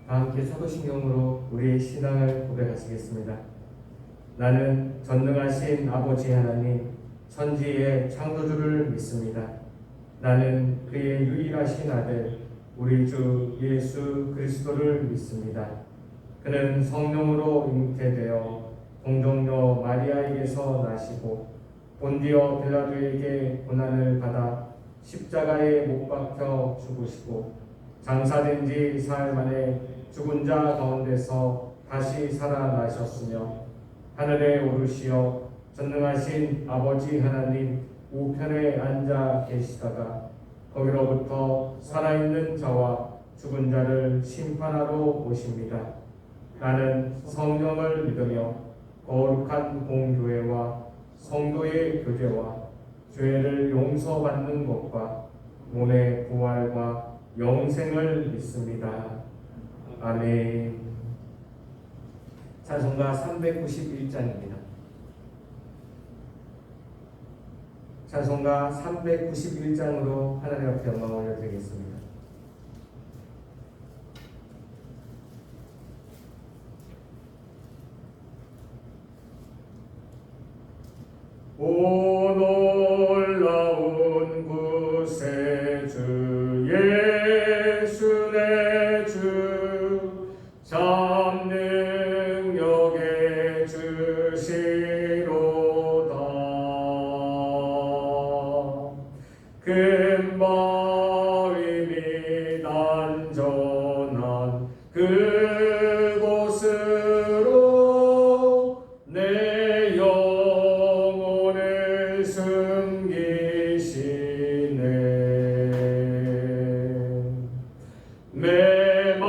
다 함께 사도신경으로 우리의 신앙을 고백하시겠습니다. 나는 전능하신 아버지 하나님, 천지의 창조주를 믿습니다. 나는 그의 유일하신 아들, 우리 주 예수 그리스도를 믿습니다. 그는 성령으로 잉태되어 동정녀 마리아에게서 나시고 본디오 빌라도에게 고난을 받아 십자가에 못 박혀 죽으시고 장사된 지 사흘 만에 죽은 자 가운데서 다시 살아나셨으며 하늘에 오르시어 전능하신 아버지 하나님 우편에 앉아 계시다가 거기로부터 살아있는 자와 죽은 자를 심판하러 오십니다. 나는 성령을 믿으며 거룩한 공교회와 성도의 교제와 죄를 용서받는 것과 몸의 부활과 영생을 믿습니다. 아멘. 찬송가 391장입니다. 찬송가 391장으로 하나님 앞에 영광을 올려드리겠습니다. 오 놀라운 구세주 예수 내 주 참 능력의 주시로다. 금바위 및 안전한 그곳으로 내 영혼을 숨기시네.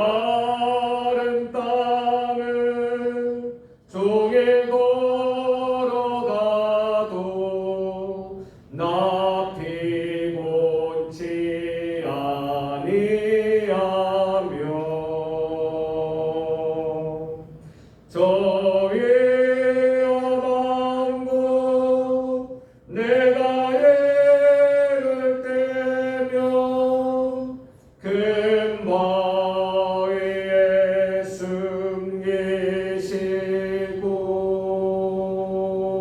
메마른 땅을 종일 걸어가도 나 피곤치 아니하며 저 위에 험한 곳 내가 애를 떼며 금바위에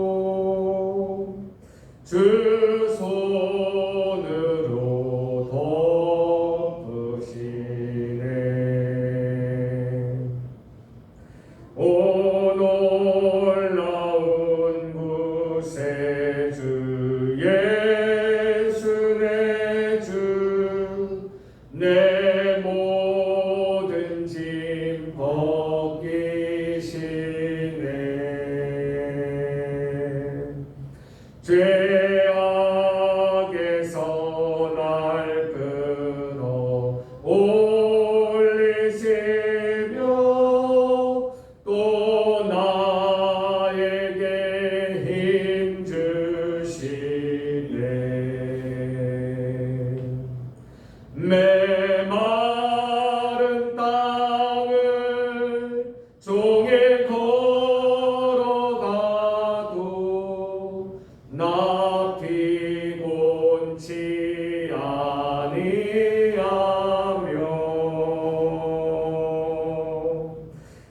숨기시고 주 손으로 덮으시네. 오 놀라운 구세주 예수 내 주 내 모든 짐 벗기시네. 죄악에서 날 끌어 올리시며 또 나에게 힘 주시네. 메마른 땅을 종일 걸어가도 나 피곤치 아니하며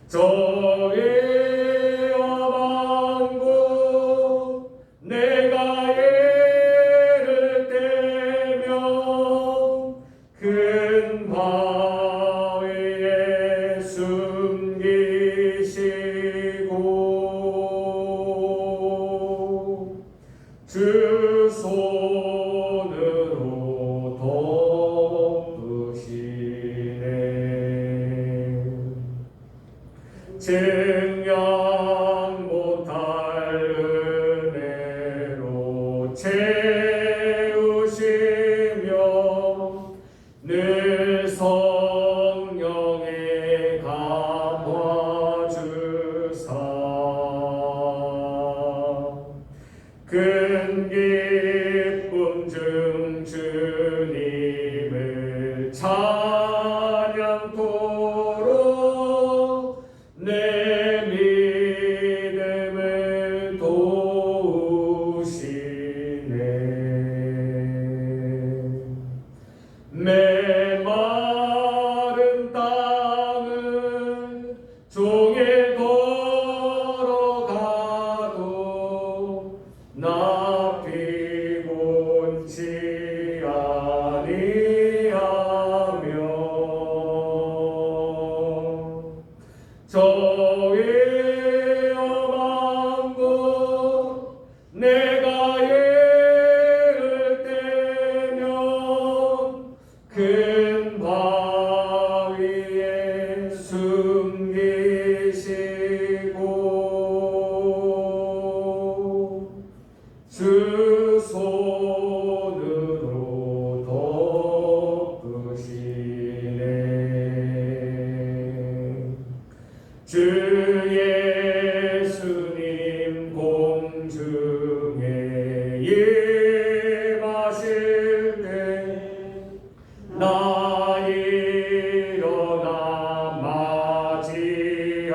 저의 험한 곳 내가 애를 떼며 큰 바위에 숨기시고 주 손으로 덮으시네. 증량 못할 은혜로 채우시며 늘 성령에 감화주사 큰 기쁨 중 주님을 찬양토록 내 믿음을 도우시네. 메마른 땅을 주 예수님 공중에 임하실 때 나 일어나 맞이하리.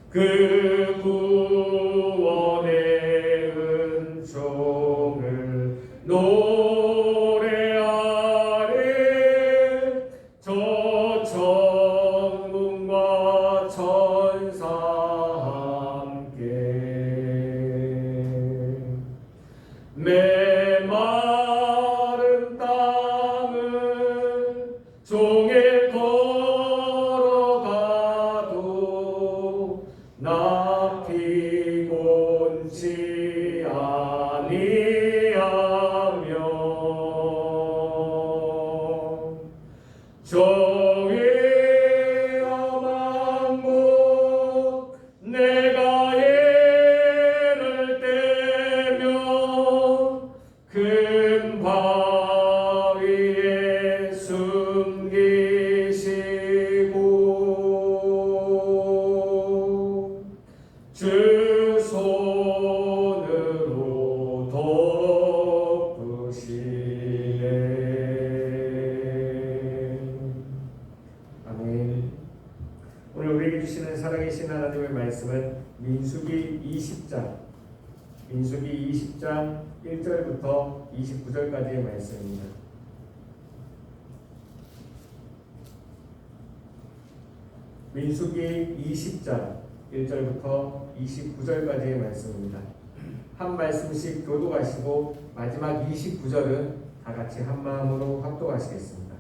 그 구원의 은총을 노래하리. 저 천군과 천사 함께 메마른 땅을 종일 걸어가도 나 피곤치 아니하며 정의와 만국 내가 예를 떼며 큰 바위에 숨기시고 주 손으로 덮으시네. 아멘. 오늘 우리에게 주시는 살아계신 하나님의 말씀은 민수기 20장 1절부터 29절까지의 말씀입니다. 민수기 20장 1절부터 29절까지의 말씀입니다. 한 말씀씩 교독하시고 마지막 29절은 다 같이 한 마음으로 합독하시겠습니다.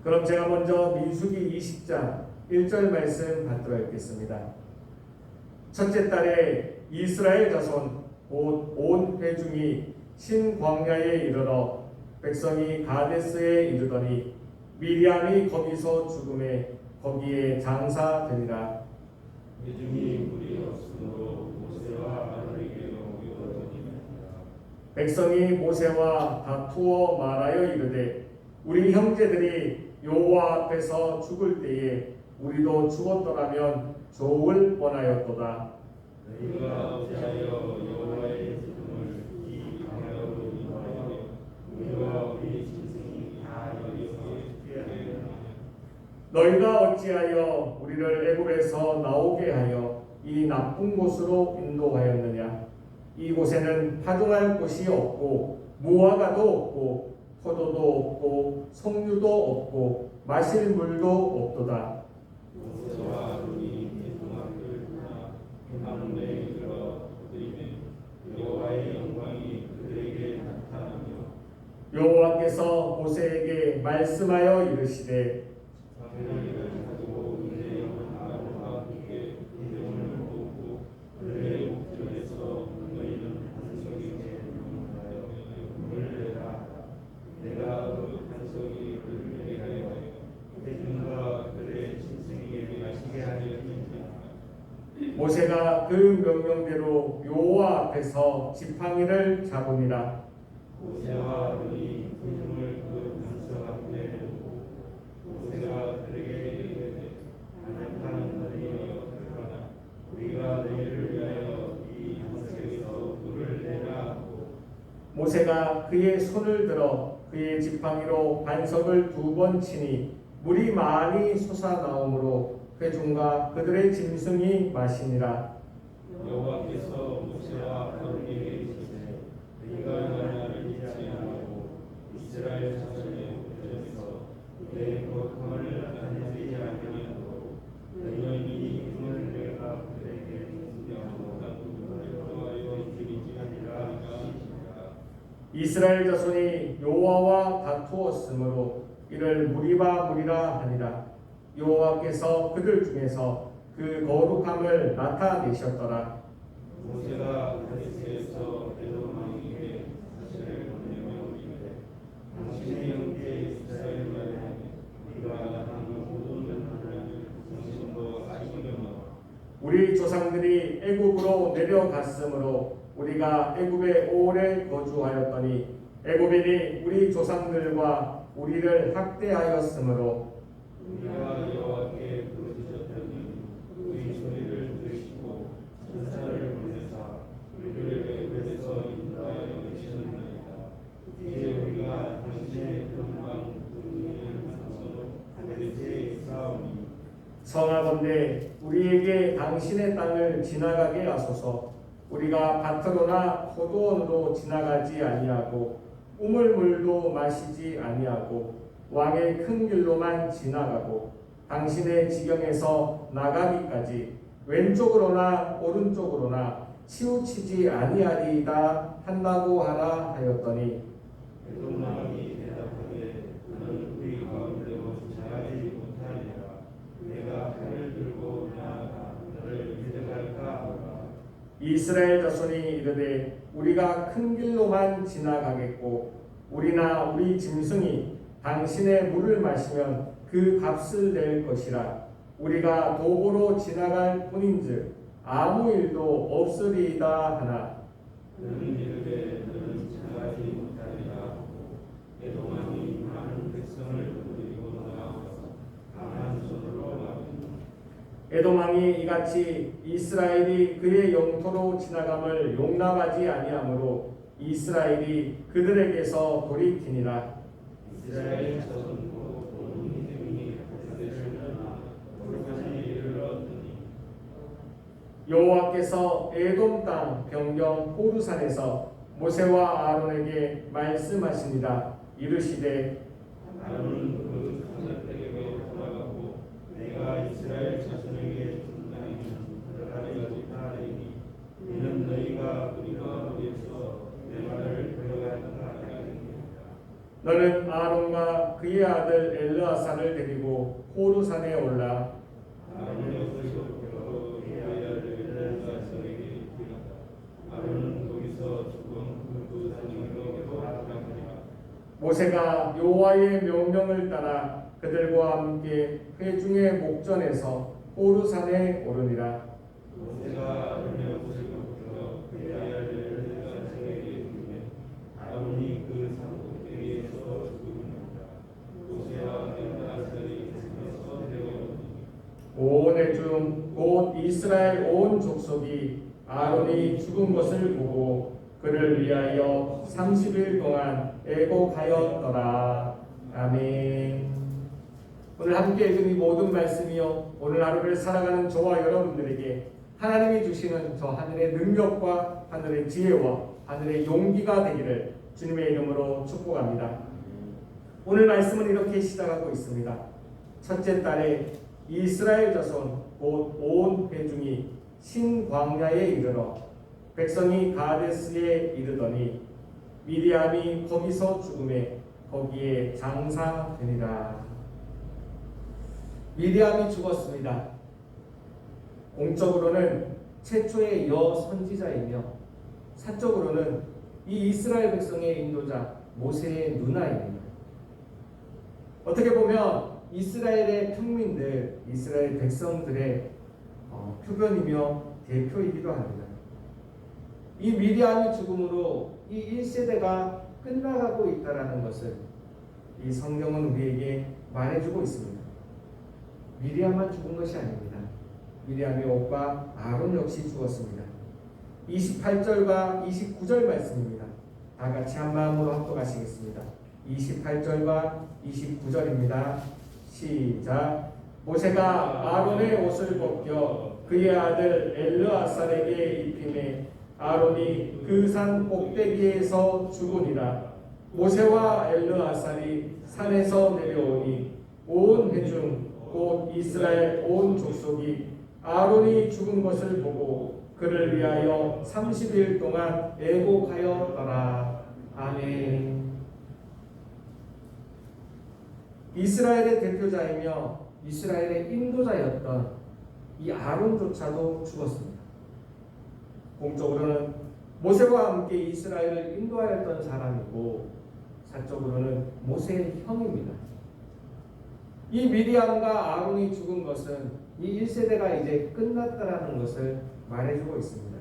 그럼 제가 먼저 민수기 20장 1절 말씀 받들어 읽겠습니다. 첫째 달에 이스라엘 자손 곧 온 회중이 신광야에 이르러 백성이 가데스에 이르더니 미리암이 거기서 죽음에 거기에 장사되니라. 회중이 물이 없으므로 모세와 아론에게 옮겨오니라. 백성이 모세와 다투어 말하여 이르되 우리 형제들이 여호와 앞에서 죽을 때에 우리도 죽었더라면 좋을 뻔하였도다. 너희가 어찌하여 여호와의 죽음을 이 광야로 인하여 우리와 우리 짐승이 다 여기서 피하였느냐. 너희가 어찌하여 우리를 애굽에서 나오게 하여 이 나쁜 곳으로 인도하였느냐. 이곳에는 파종할 곳이 없고 무화과도 없고 포도도 없고 석류도 없고 마실 물도 없도다. 모세와 아론이 회중 앞을 떠나 해망문에 이르러 거두리매 여호와의 영광이 그들에게 나타나며 여호와께서 모세에게 말씀하여 이르시되 자기를 가지고 이제 아론과 함께 회중을 모으고 그들의 목전에서 너희는 반석에게 명하여 물을 내라. 내가 그 반석이 물을 내게 하여 회중과 그들의 짐승에게 마시게 하리니. 모세가 그 명령대로 여호와 앞에서 지팡이를 잡으니라. 모세와 아론이 회중을 그 반석 앞에 두고 모세가 그에게 이르되 반역한 너희여 들어라. 우리가 너희를 위하여 이 반석에서 물을 내라 하고 모세가 그의 손을 들어 그의 지팡이로 반석을 2번 치니 물이 많이 솟아나오므로 회중과 그들의 짐승이 마시니라. 여호와께서 모세와 아론에게 이르시되 너희가 나를 잊지 아니하고 이스라엘 자손의 목전에서 내 거룩함을 나타내지 아니하도록 너희는 이 힘을 내가 그들에게 인정하고 여호와여 드리지 아니라 하시니라. 이스라엘 자손이 여호와와 다투었으므로 이를 무리바 하니라. 여호와께서 그들 중에서 그 거룩함을 나타내셨더라. 모세가 가데스에서 에돔 왕에게 사실을 보내며 이르되 당신의 형제 이스라엘만에 우리가 한 모든 나라를 당신도 아시려나. 우리 조상들이 애굽으로 내려갔으므로 우리가 애굽에 오래 거주하였더니 애굽인이 우리 조상들과 우리를 학대하였으므로 우리가 여호와께 부르짖었더니 우리 소리를 들으시고 천사를 보내사 우리를 애굽에서 인도하여 내셨나이다. 이제 우리가 당신의 평강 분을 상소로 하늘에 싸우니 성하건대 우리에게 당신의 땅을 지나가게 하소서. 우리가 밭으로나 포도원으로 지나가지 아니하고 우물물도 마시지 아니하고 왕의 큰 길로만 지나가고 당신의 지경에서 나가기까지 왼쪽으로나 오른쪽으로나 치우치지 아니하리이다 한다고 하라 하였더니 에돔 왕이 대답하되 너는 우리 가운데로 지나가지 못하리라. 내가 칼을 들고 나아가 너를 데려갈까 하라. 이스라엘 자손이 이르되 우리가 큰 길로만 지나가겠고 우리나 우리 짐승이 당신의 물을 마시면 그 값을 낼 것이라. 우리가 도보로 지나갈 뿐인즉 아무 일도 없으리이다 하나 너는 이르되 너는 지나가지 못하리라 하고 에돔 왕이 많은 백성을 데리고 나아가서 강한 손으로 막으니 에돔 왕이 이같이 이스라엘이 그의 영토로 지나감을 용납하지 아니하므로 이스라엘이 그들에게서 돌이키니라. 이스라엘 자손도 온 민중이 그들을 떠나 돌판에 이르렀더니 여호와께서 에돔 땅 변경 호르산에서 모세와 아론에게 말씀하시니라. 이르시되 아론은 그 가족들에게 돌아가고 내가 이스라엘 자손에게 준 땅에는 들어가지 못하리니 이는 너희가 우리가 위해서 내 말을 들어갈까 하였느니라. 너는 아론과 그의 아들 엘르아사를 데리고 호르산에 올라 아론의 옷을 벗고 그의 아들 엘르아사에게 이르다. 아론은 거기서 죽은 그 산으로 돌아가니라. 모세가 여호와의 명령을 따라 그들과 함께 회중의 목전에서 호르산에 오르니라. 모세가 아론의 옷을 벗겨 그의 아들 엘르아사에게 주매 아론이 그 산 꼭대기에서 죽음이니라. 모세와 엘르아사의 집에서 데려오니 온 회중 곧 이스라엘 온 족속이 아론이 죽은 것을 보고 그를 위하여 30일 동안 애곡하였더라. 아멘. 오늘 함께 읽은 이 모든 말씀이요 오늘 하루를 살아가는 저와 여러분들에게 하나님이 주시는 저 하늘의 능력과 하늘의 지혜와 하늘의 용기가 되기를 주님의 이름으로 축복합니다. 오늘 말씀은 이렇게 시작하고 있습니다. 첫째 달에 이스라엘 자손 곧 온 회중이 신광야에 이르러 백성이 가데스에 이르더니 미디암이 거기서 죽음에 거기에 장사되니라. 미디암이 죽었습니다. 공적으로는 최초의 여선지자이며 사적으로는 이 이스라엘 백성의 인도자 모세의 누나입니다. 어떻게 보면 이스라엘의 평민들, 이스라엘 백성들의 표변이며 대표이기도 합니다. 이 미디암의 죽음으로 이 1세대가 끝나가고 있다는 것을 이 성경은 우리에게 말해주고 있습니다. 미디암만 죽은 것이 아닙니다. 미디암의 오빠 아론 역시 죽었습니다. 28절과 29절 말씀입니다. 다 같이 한 마음으로 합독하시겠습니다. 28절과 29절입니다. 시작. 모세가 아론의 옷을 벗겨 그의 아들 엘르아살에게 입히매 아론이 그 산 꼭대기에서 죽으니라. 모세와 엘르아살이 산에서 내려오니 온 회중 곧 이스라엘 온 족속이 아론이 죽은 것을 보고 그를 위하여 30일 동안 애곡하였더라. 아멘. 이스라엘의 대표자이며 이스라엘의 인도자였던 이 아론조차도 죽었습니다. 공적으로는 모세와 함께 이스라엘을 인도하였던 사람이고 사적으로는 모세의 형입니다. 이 미디암과 아론이 죽은 것은 이 1세대가 이제 끝났다라는 것을 말해주고 있습니다.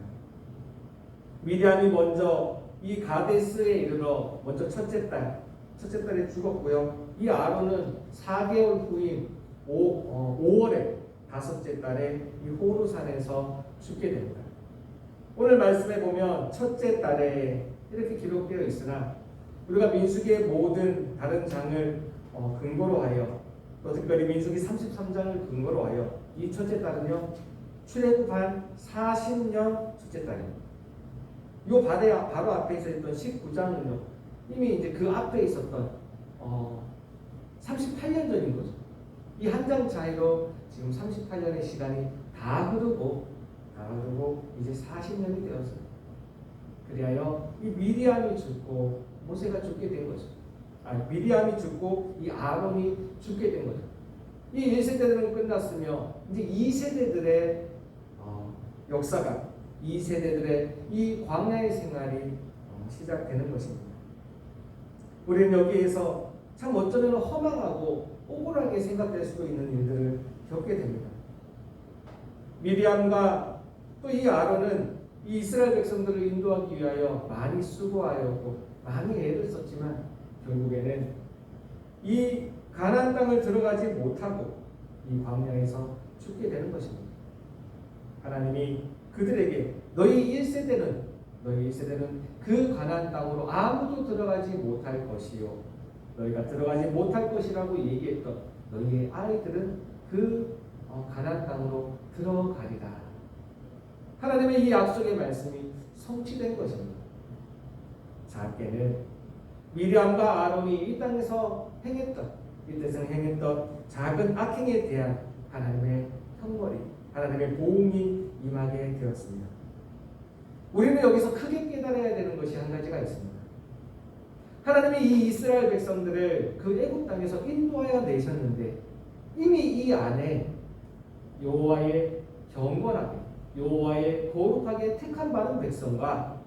미디암이 먼저 이 가데스에 이르러 먼저 첫째 딸 첫째 딸이 죽었고요. 이 아론은 4개월 후인 5월에 다섯째 딸의 이 호르산에서 죽게 됩니다. 오늘 말씀에 보면 첫째 딸에 이렇게 기록되어 있으나 우리가 민수기의 모든 다른 장을 근거로 하여 또 특별히 민수기 33장을 근거로 하여 이 첫째 딸은요 출애굽한 40년 첫째 딸입니다. 요 바로 앞에 있었던 19장은요 이미 이제 그 앞에 있었던 38년 전인 거죠. 이 한 장 차이로 지금 38년의 시간이 다 흐르고 이제 40년이 되었어요. 그리하여 이 미리암이 죽고 모세가 죽게 된 거죠. 미리암이 죽고 이 아론이 죽게 된 거죠. 이 1세대들은 끝났으며 이제 2세대들의 역사가 2세대들의 이 광야의 생활이 시작되는 것입니다. 우리는 여기에서 참 어쩌면 허망하고 억울하게 생각될 수도 있는 일들을 겪게 됩니다. 미리암과 또 이 아론은 이 이스라엘 백성들을 인도하기 위하여 많이 수고하였고 많이 애를 썼지만 결국에는 이 가나안 땅을 들어가지 못하고 이 광야에서 죽게 되는 것입니다. 하나님이 그들에게 너희 1세대는 그 가나안 땅으로 아무도 들어가지 못할 것이요 너희가 들어가지 못할 것이라고 얘기했던 너희의 아이들은 그 가나안 땅으로 들어가리라. 하나님의 이 약속의 말씀이 성취된 것입니다. 작게는 미리암과 아론이 이 땅에서 행했던 작은 악행에 대한 하나님의 형벌이 하나님의 보응이 임하게 되었습니다. 우리는 여기서 크게 깨달아야 되는 것이 한 가지가 있습니다. 하나님이 이 이스라엘 백성들을 그 애굽 땅에서 인도하여 내셨는데 이미 이 안에 여호와의 경건하게 여호와의 거룩하게 택한 받은 백성과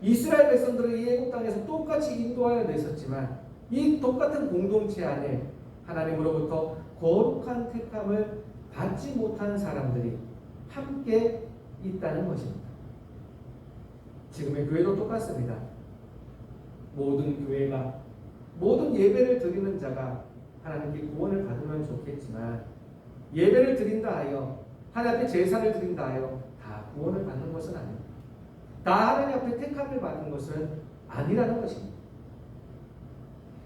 이스라엘 백성들을 이 애굽 땅에서 똑같이 인도하여 내셨지만 이 똑같은 공동체 안에 하나님으로부터 거룩한 택함을 받지 못한 사람들이 함께 있다는 것입니다. 지금의 교회도 똑같습니다. 모든 교회가 모든 예배를 드리는 자가 하나님께 구원을 받으면 좋겠지만 예배를 드린다 하여 하나님 앞에 제사를 드린다 하여 다 구원을 받는 것은 아닙니다. 다 하나님 앞에 택함을 받는 것은 아니라는 것입니다.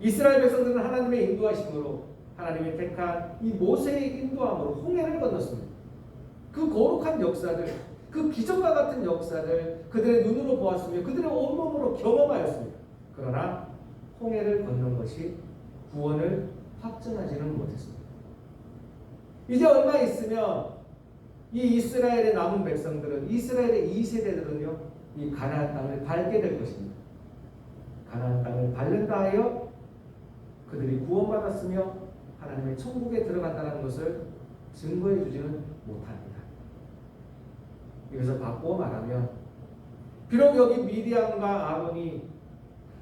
이스라엘 백성들은 하나님의 인도하심으로 하나님의 택한 이 모세의 인도함으로 홍해를 건넜습니다. 그 거룩한 역사들, 그 기적과 같은 역사를 그들의 눈으로 보았으며 그들의 온몸으로 경험하였습니다. 그러나 홍해를 건넌 것이 구원을 확증하지는 못했습니다. 이제 얼마 있으면 이 이스라엘의 남은 백성들은 이스라엘의 2세대들은요 이 가나안 땅을 밟게 될 것입니다. 가나안 땅을 밟는다 하여 그들이 구원받았으며 하나님의 천국에 들어간다는 것을 증거해 주지는 못합니다. 이것을 바꾸어 말하면 비록 여기 미리암과 아론이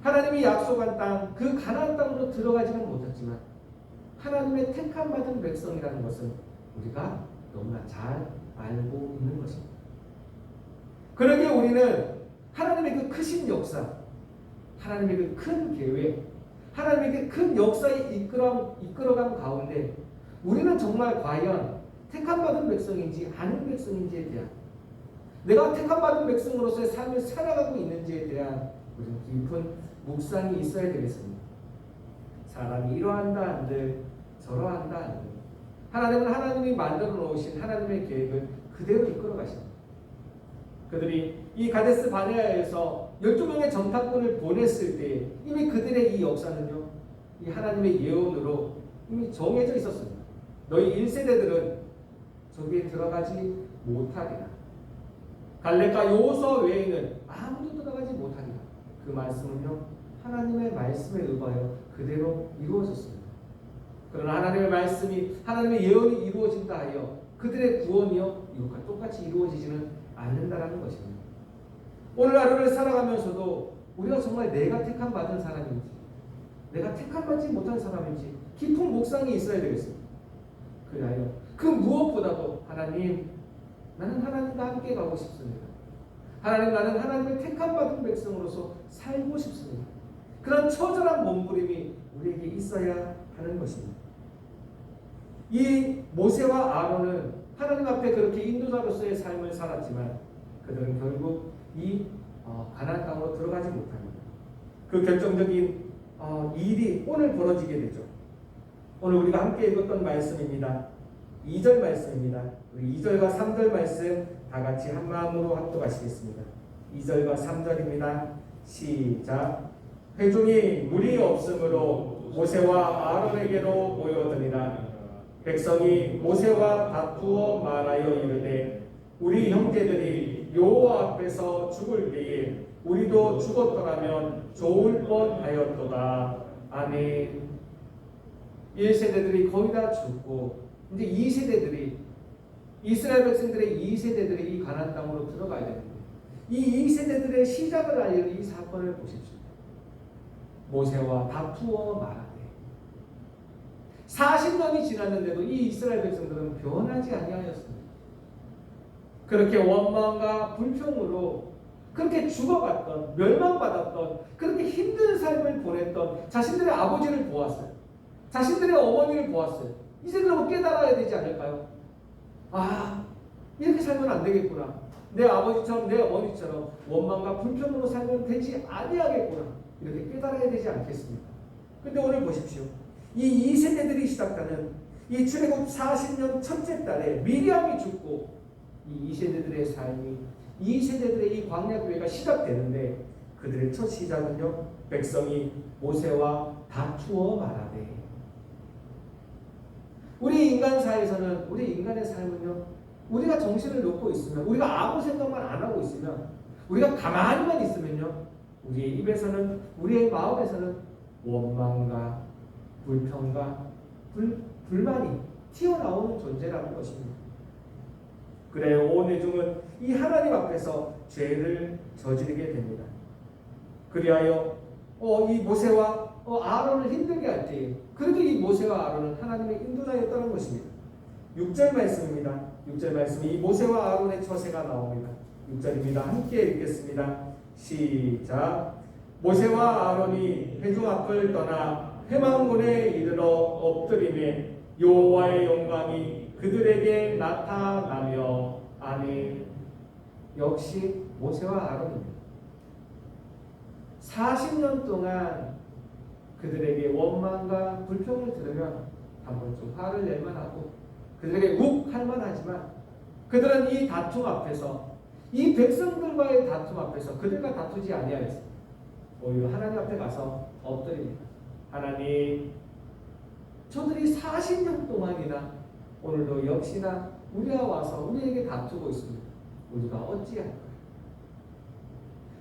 하나님이 약속한 땅 그 가나안 땅으로 들어가지는 못했지만 하나님의 택함 받은 백성이라는 것은 우리가 너무나 잘 알고 있는 것입니다. 그러기에 우리는 하나님의 그 크신 역사, 하나님의 그 큰 계획, 하나님의 그 큰 역사의 이끌어감 가운데 우리는 정말 과연 택함받은 백성인지 아닌 백성인지에 대한 내가 택함받은 백성으로서의 삶을 살아가고 있는지에 대한 우리는 깊은 묵상이 있어야 되겠습니다. 사람이 이러한다 한들 저러한다 한들 하나님은 하나님이 만들어 놓으신 하나님의 계획을 그대로 이끌어 가십니다. 그들이 이 가데스 바네아에서 12명의 정탐꾼을 보냈을 때 이미 그들의 이 역사는요 이 하나님의 예언으로 이미 정해져 있었습니다. 너희 1세대들은 저기에 들어가지 못하리라. 갈렙과 여호수아 외에는 아무도 들어가지 못하리라. 그 말씀은요 하나님의 말씀에 의하여 그대로 이루어졌습니다. 그러나 하나님의 말씀이 하나님의 예언이 이루어진다 하여 그들의 구원이요 이것과 똑같이 이루어지지는 않는다라는 것입니다. 오늘 하루를 살아가면서도 우리가 정말 내가 택함 받은 사람인지 내가 택함 받지 못한 사람인지 깊은 묵상이 있어야 되겠습니다. 그리하여 그 무엇보다도 하나님 나는 하나님과 함께 가고 싶습니다. 하나님 나는 하나님의 택함 받은 백성으로서 살고 싶습니다. 그런 처절한 몸부림이 우리에게 있어야 하는 것입니다. 이 모세와 아론은 하나님 앞에 그렇게 인도자로서의 삶을 살았지만 그들은 결국 이 가나안 땅으로 들어가지 못합니다. 그 결정적인 일이 오늘 벌어지게 되죠. 오늘 우리가 함께 읽었던 말씀입니다. 2절 말씀입니다. 우리 2절과 3절 말씀 다 같이 한 마음으로 합독하시겠습니다. 2절과 3절입니다. 시작. 회중이 물이 없으므로 모세와 아론에게로 모여드니라. 백성이 모세와 다투어 말하여 이르되 우리 형제들이 여호와 앞에서 죽을 때에 우리도 죽었더라면 좋을 뻔하였도다. 아멘. 1세대들이 거의 다 죽고 이제 2세대들이 이스라엘 백성들의 2세대들이 이 가나안 땅으로 들어가야 되는데 이 2세대들의 시작을 알리는 이 사건을 보십시오. 모세와 다투어 말하되 40년이 지났는데도 이 이스라엘 백성들은 변하지 아니하였습니다. 그렇게 원망과 불평으로 그렇게 죽어갔던, 멸망받았던, 그렇게 힘든 삶을 보냈던 자신들의 아버지를 보았어요. 자신들의 어머니를 보았어요. 이제 그러면 깨달아야 되지 않을까요? 아, 이렇게 살면 안 되겠구나. 내 아버지처럼 내 어머니처럼 원망과 불평으로 살면 되지 아니하겠구나. 이렇게 깨달아야 되지 않겠습니까? 근데 오늘 보십시오. 이 2세대들이 시작하는 이 출애굽 40년 첫째 달에 미리암이 죽고 이 2세대들의 삶이 2세대들의 이 광야 교회가 시작되는데 그들의 첫 시작은요. 백성이 모세와 다투어 말하되 우리 인간사에서는 우리 인간의 삶은요. 우리가 정신을 놓고 있으면 우리가 아무 생각만 안 하고 있으면 우리가 가만히만 있으면요. 우리의 입에서는 우리의 마음에서는 원망과 불평과 불만이 튀어나오는 존재라는 것입니다. 그래요. 온회중은 이 하나님 앞에서 죄를 저지르게 됩니다. 그리하여 이 모세와 아론을 힘들게 할 때에 그렇게 이 모세와 아론은 하나님의 인도자였다는 것입니다. 6절 말씀입니다. 6절 말씀이 이 모세와 아론의 처세가 나옵니다. 6절입니다. 함께 읽겠습니다. 시작. 모세와 아론이 회중 앞을 떠나 회막문에 이르러 엎드리매 여호와의 영광이 그들에게 나타나며 아멘. 역시 모세와 아론입니다. 40년 동안 그들에게 원망과 불평을 들으면 한번 좀 화를 낼만 하고 그들에게 욱할 만하지만 그들은 이 다툼 앞에서 이 백성들과의 다툼 앞에서 그들과 다투지 아니하였습니다. 오히려 하나님 앞에 가서 엎드립니다. 하나님, 저들이 40년 동안이나 오늘도 역시나 우리가 와서 우리에게 다투고 있습니다. 우리가 어찌할까요?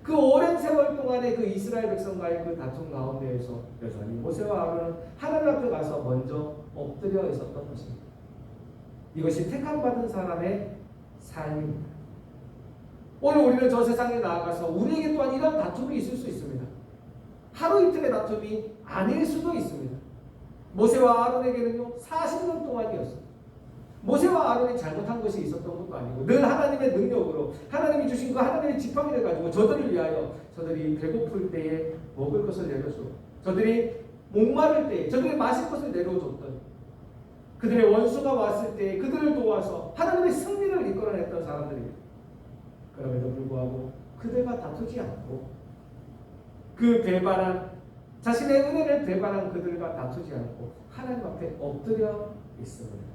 그 오랜 세월 동안의 그 이스라엘 백성과의 그 다툼 가운데에서 여전히 모세와 아론은 하나님 앞에 가서 먼저 엎드려 있었던 것입니다. 이것이 택함받은 사람의 삶입니다. 오늘 우리는 저 세상에 나아가서 우리에게 또한 이런 다툼이 있을 수 있습니다. 하루 이틀의 다툼이 아닐 수도 있습니다. 모세와 아론에게는요 40년 동안이었습니다. 모세와 아론이 잘못한 것이 있었던 것도 아니고 늘 하나님의 능력으로 하나님이 주신 그 하나님의 지팡이를 가지고 저들을 위하여 저들이 배고플 때에 먹을 것을 내려주고 저들이 목마를 때에 저들이 마실 것을 내려줬던 그들의 원수가 왔을 때 그들을 도와서 하나님의 승리를 이끌어냈던 사람들입니다. 그럼에도 불구하고 그들과 다투지 않고 그 배반한 자신의 은혜를 배반한 그들과 다투지 않고 하나님 앞에 엎드려 있습니다.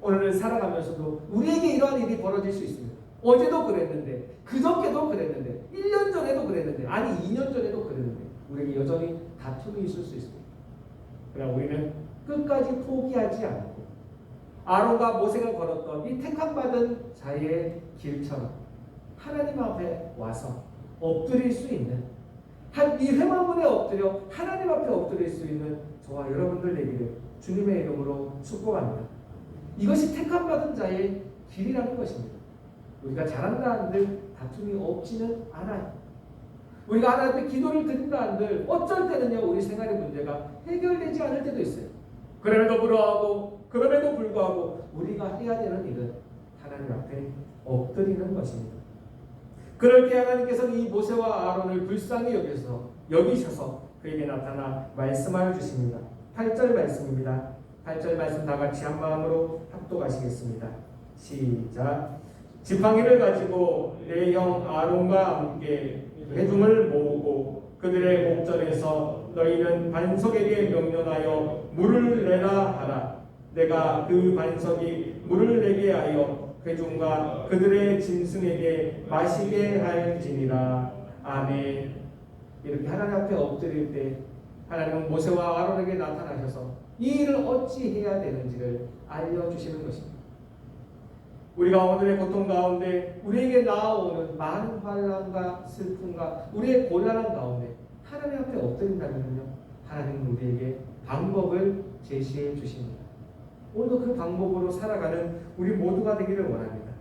오늘을 살아가면서도 우리에게 이러한 일이 벌어질 수 있습니다. 어제도 그랬는데 그저께도 그랬는데 1년 전에도 그랬는데 아니 2년 전에도 그랬는데 우리에게 여전히 다툼이 있을 수 있습니다. 그러나 우리는 끝까지 포기하지 않고 아론과 모세가 걸었던 이 택함받은 자의 길처럼 하나님 앞에 와서 엎드릴 수 있는 이 회막문에 엎드려 하나님 앞에 엎드릴 수 있는 저와 여러분들 되기를 주님의 이름으로 축복합니다. 이것이 택함받은 자의 길이라는 것입니다. 우리가 잘한다 한들 다툼이 없지는 않아요. 우리가 하나님 앞에 기도를 드린다 한들 어쩔 때는요 우리 생활의 문제가 해결되지 않을 때도 있어요. 그럼에도 불구하고 우리가 해야 되는 일은 하나님 앞에 엎드리는 것입니다. 그럴 때 하나님께서는 이 모세와 아론을 불쌍히 여겨서 여기셔서 그에게 나타나 말씀하여 주십니다. 8절 말씀입니다. 8절 말씀 다 같이 한 마음으로 합독하시겠습니다. 시작. 지팡이를 가지고 내 형 아론과 함께 회중을 모으고 그들의 목전에서 너희는 반석에게 명령하여 물을 내라 하라. 내가 그 반석이 물을 내게 하여 회중과 그들의 짐승에게 마시게 할지니라. 아멘. 이렇게 하나님 앞에 엎드릴 때 하나님은 모세와 아론에게 나타나셔서 이 일을 어찌 해야 되는지를 알려주시는 것입니다. 우리가 오늘의 고통 가운데 우리에게 나아오는 많은 환난과 슬픔과 우리의 곤란한 가운데 하나님 앞에 엎드린다면요, 하나님은 우리에게 방법을 제시해 주십니다. 오늘도 그 방법으로 살아가는 우리 모두가 되기를 원합니다.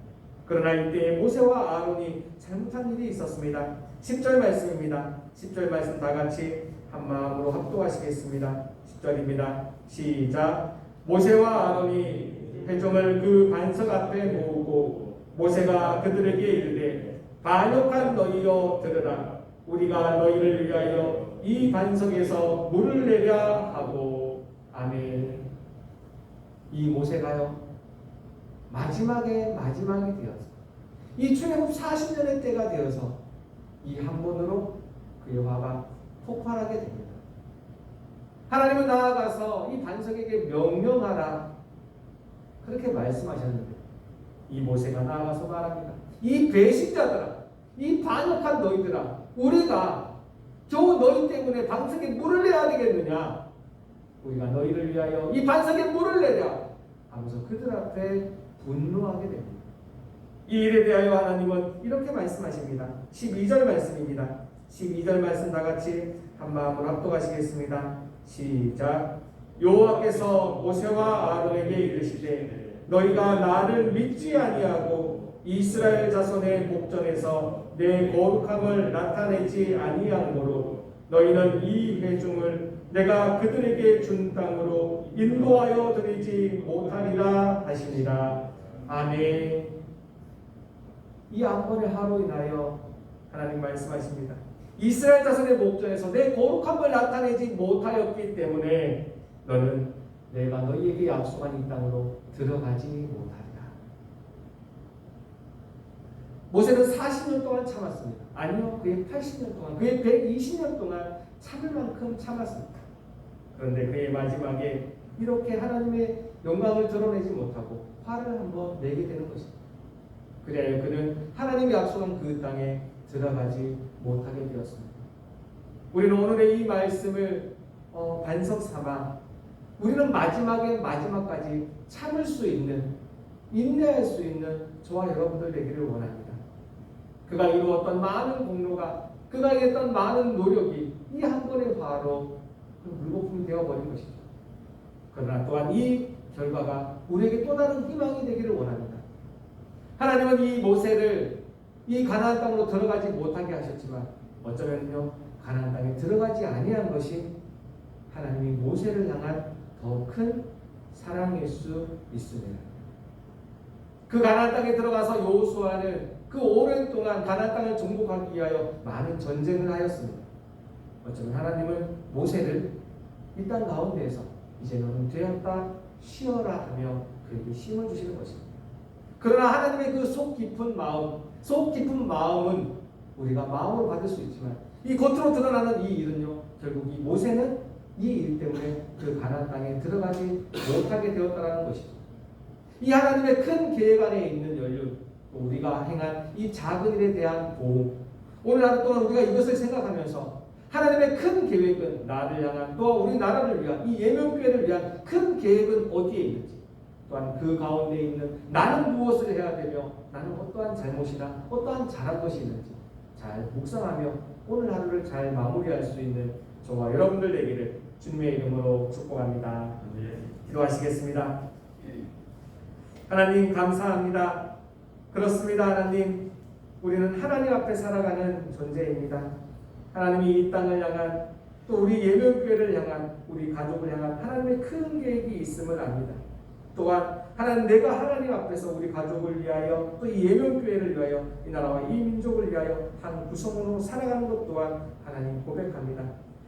그러나 이때 모세와 아론이 잘못한 일이 있었습니다. 10절 말씀입니다. 10절 말씀 다 같이 한 마음으로 합독하시겠습니다. 10절입니다. 시작. 모세와 아론이 회중을 그 반석 앞에 모으고 모세가 그들에게 이르되 반역한 너희여 들으라. 우리가 너희를 위하여 이 반석에서 물을 내랴 하고. 아멘. 이 모세가요, 마지막에 되어서 이 출애굽 40년의 때가 되어서 이 한 번으로 그의 화가 폭발하게 됩니다. 하나님은 나아가서 이 반석에게 명령하라 그렇게 말씀하셨는데 이 모세가 나아가서 말합니다. 이 배신자들아, 이 반역한 너희들아, 우리가 겨우 너희 때문에 반석에 물을 내야 되겠느냐? 우리가 너희를 위하여 이 반석에 물을 내랴 하면서 그들 앞에 분노하게 됩니다. 이 일에 대하여 하나님은 이렇게 말씀하십니다. 12절 말씀입니다. 12절 말씀 다 같이 한 마음으로 합독하시겠습니다. 시작. 여호와께서 모세와 아론에게 이르시되 너희가 나를 믿지 아니하고 이스라엘 자손의 목전에서 내 거룩함을 나타내지 아니하므로 너희는 이 회중을 내가 그들에게 준 땅으로 인도하여 드리지 못하리라 하시니라. 아멘. 이 한 번의 하로 인하여 하나님 말씀하십니다. 이스라엘 자손의 목전에서 내 거룩함을 나타내지 못하였기 때문에 너는 내가 너희에게 약속한 이 땅으로 들어가지 못하리라. 모세는 40년 동안 참았습니다. 아니요, 그의 80년 동안, 그의 120년 동안 참을 만큼 참았습니다. 그런데 그의 마지막에 이렇게 하나님의 영광을 드러내지 못하고 화를 한번 내게 되는 것입니다. 그래야 그는 하나님이 약속한 그 땅에 들어가지 못하게 되었습니다. 우리는 오늘의 이 말씀을 반석 삼아 우리는 마지막까지 참을 수 있는, 인내할 수 있는 저와 여러분들 되기를 원합니다. 그가 이루었던 많은 공로가, 그가 했던 많은 노력이 이 한 번의 화로 물거품이 되어버린 것이죠. 그러나 또한 이 결과가 우리에게 또 다른 희망이 되기를 원합니다. 하나님은 이 모세를 이 가나안 땅으로 들어가지 못하게 하셨지만 어쩌면요, 가나안 땅에 들어가지 아니한 것이 하나님이 모세를 향한 더 큰 사랑일 수 있습니다. 그 가나안 땅에 들어가서 여호수아는 그 오랜 동안 가나안 땅을 정복하기 위하여 많은 전쟁을 하였습니다. 어쩌면 하나님은 모세를 이 땅 가운데에서 이제 너는 되었다 쉬어라 하며 그에게 힘을 주시는 것입니다. 그러나 하나님의 그 속 깊은 마음은 우리가 마음으로 받을 수 있지만 이 겉으로 드러나는 이 일은요, 결국 이 모세는 이 일 때문에 그 가나안 땅에 들어가지 못하게 되었다는 것이죠. 이 하나님의 큰 계획 안에 있는 연륜, 우리가 행한 이 작은 일에 대한 보호, 오늘 하루 동안 우리가 이것을 생각하면서 하나님의 큰 계획은 나를 향한, 또 우리 나라를 위한, 이 예명교회를 위한 큰 계획은 어디에 있는지, 또한 그 가운데 있는 나는 무엇을 해야 되며 나는 어떠한 잘못이나 어떠한 잘한 것이 있는지 잘 묵상하며 오늘 하루를 잘 마무리할 수 있는 저와 여러분들 되기를 주님의 이름으로 축복합니다. 기도하시겠습니다. 하나님 감사합니다. 그렇습니다. 하나님, 우리는 하나님 앞에 살아가는 존재입니다. 하나님이 이 땅을 향한, 또 우리 예명교회를 향한, 우리 가족을 향한 하나님의 큰 계획이 있음을 압니다. 또한 하나님, 내가 하나님 앞에서 우리 가족을 위하여 또 이 예명교회를 위하여 이 나라와 이 민족을 위하여 한 구성으로 살아가는 것 또한 하나님 고백합니다.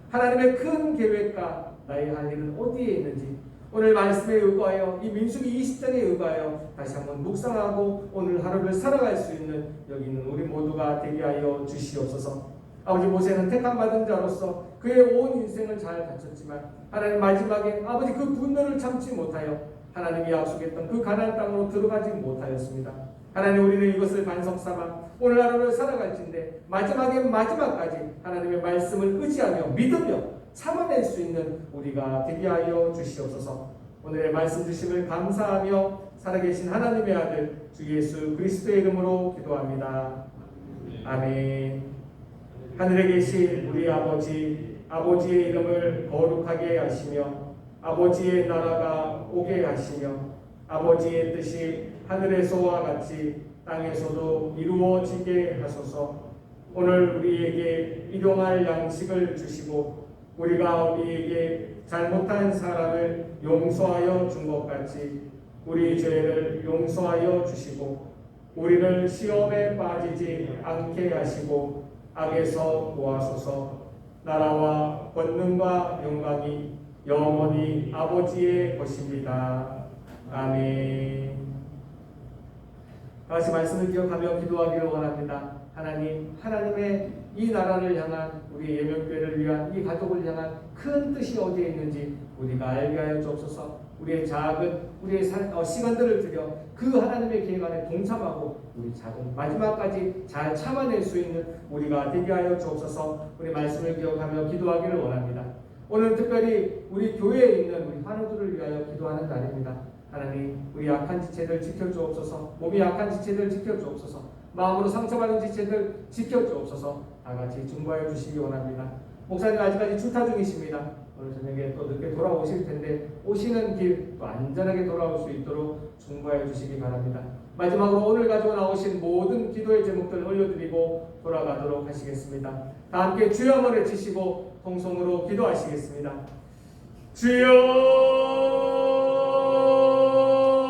하나님의 큰 계획과 나의 할 일은 어디에 있는지 오늘 말씀에 의거하여 이 민수기 20장에 의거하여 다시 한번 묵상하고 오늘 하루를 살아갈 수 있는 여기 있는 우리 모두가 되게 하여 주시옵소서. 아버지, 모세는 택함받은 자로서 그의 온 인생을 잘 바쳤지만 하나님 마지막에 아버지 그 분노를 참지 못하여 하나님이 약속했던 그 가나안 땅으로 들어가지 못하였습니다. 하나님, 우리는 이것을 반석 삼아 오늘 하루를 살아갈진데 마지막까지 하나님의 말씀을 의지하며 믿으며 참아낼 수 있는 우리가 되게 하여 주시옵소서. 오늘의 말씀 주심을 감사하며 살아계신 하나님의 아들 주 예수 그리스도의 이름으로 기도합니다. 아멘. 하늘에 계신 우리 아버지, 아버지의 이름을 거룩하게 하시며 아버지의 나라가 오게 하시며 아버지의 뜻이 하늘에서와 같이 땅에서도 이루어지게 하소서. 오늘 우리에게 일용할 양식을 주시고 우리가 우리에게 잘못한 사람을 용서하여 준 것 같이 우리 죄를 용서하여 주시고 우리를 시험에 빠지지 않게 하시고 악에서 구하소서. 나라와 권능과 영광이 영원히 아버지의 것입니다. 아멘. 다시 말씀을 기억하며 기도하기를 원합니다. 하나님, 하나님의 이 나라를 향한 우리 예명교회를 위한 이 가족을 향한 큰 뜻이 어디에 있는지 우리가 알게 하여 주옵소서. 우리의 작은 우리의 시간들을 들여 그 하나님의 계획 안에 동참하고 우리 작은 마지막까지 잘 참아낼 수 있는 우리가 되게 하여 주옵소서. 우리 말씀을 기억하며 기도하기를 원합니다. 오늘 특별히 우리 교회에 있는 우리 환우들을 위하여 기도하는 날입니다. 하나님, 우리 약한 지체들 지켜주옵소서. 몸이 약한 지체들 지켜주옵소서. 마음으로 상처받은 지체들 지켜주옵소서. 다같이 중보하여 주시기 원합니다. 목사님 아직까지 출타 중이십니다. 오늘 저녁에 또 늦게 돌아오실 텐데 오시는 길 또 안전하게 돌아올 수 있도록 중보하여 주시기 바랍니다. 마지막으로 오늘 가지고 나오신 모든 기도의 제목들 올려드리고 돌아가도록 하시겠습니다. 다 함께 주여 한번 외치시고 통성으로 기도하시겠습니다.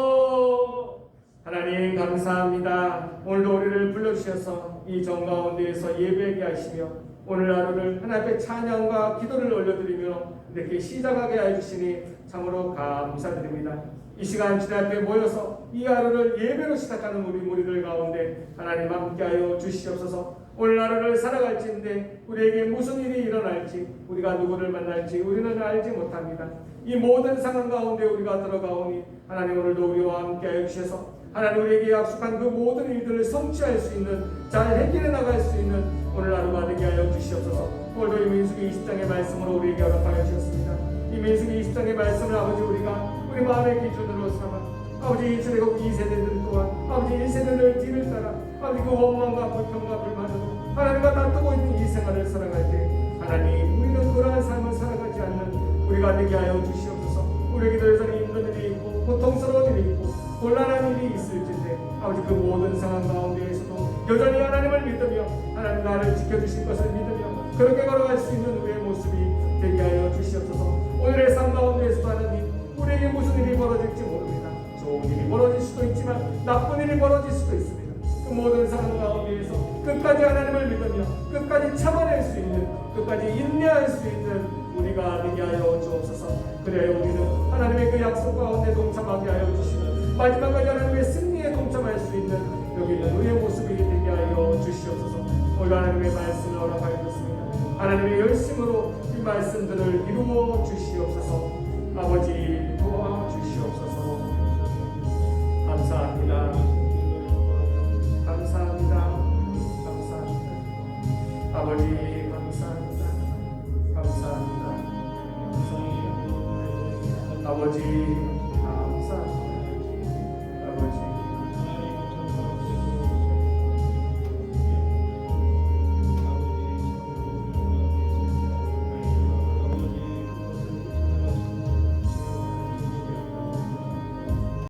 주여! 하나님 감사합니다. 오늘도 우리를 불러주셔서 이 정가운데에서 예배하게 하시며 오늘 하루를 하나님 앞에 찬양과 기도를 올려드리며 이렇게 시작하게 해주시니 참으로 감사드립니다. 이 시간 주님 앞에 모여서 이 하루를 예배로 시작하는 우리 무리들 가운데 하나님 함께하여 주시옵소서. 오늘 하루를 살아갈지인데 우리에게 무슨 일이 일어날지 우리가 누구를 만날지 우리는 알지 못합니다. 이 모든 상황 가운데 우리가 들어가오니 하나님 오늘도 우리와 함께하여 주셔서 하나님 우리에게 약속한 그 모든 일들을 성취할 수 있는 잘 해결해 나갈 수 있는 오늘 하루가 되게 하여 주시옵소서. 오늘도 이 민수기 20장의 말씀으로 우리에게 허락하여 주셨습니다. 이 민수기 20장의 말씀을 아버지 우리 마음의 기준으로 삼아 아버지 출애굽 2세대들 또한 아버지 1세대를 뒤를 따라 아버지 그 원망과 불평과 불만으로 하나님과 다투고 있는 이 생활을 살아갈 때 하나님 우리는 그러한 삶을 살아가지 않는 우리가 되게 하여 주시옵소서. 우리에게도 여전히 힘든 일이 있고 고통스러운 일이 있고 곤란한 일이 있을진데 아버지 그 모든 상황 가운데에서도 여전히 하나님을 믿으며 하나님 나를 지켜주실 것을 믿으며 그렇게 걸어갈 수 있는 우리의 모습이 되게 하여 주시옵소서. 오늘의 삶 가운데에서도 하나님 우리에게 무슨 일이 벌어질지 모릅니다. 좋은 일이 벌어질 수도 있지만 나쁜 일이 벌어질 수도 있습니다. 그 모든 상황 가운데에서 끝까지 하나님을 믿으며 끝까지 참아낼 수 있는 끝까지 인내할 수 있는 우리가 되게 하여 주옵소서. 그래야 우리는 하나님의 그 약속 가운데 동참하게 하여 주시고 마지막까지 하나님의 승리에 동참할 수 있는 여기 있는 우리의 모습이 되게 하여 주시옵소서. 오늘 하나님의 말씀을 허락하여 주셨습니다. 하나님의 열심으로 이 말씀들을 이루어 주시옵소서. 아버지 도와주시옵소서. 감사합니다. 감사합니다. 감사합니다. 아버지 감사합니다. 감사합니다. 감사합니다. 아버지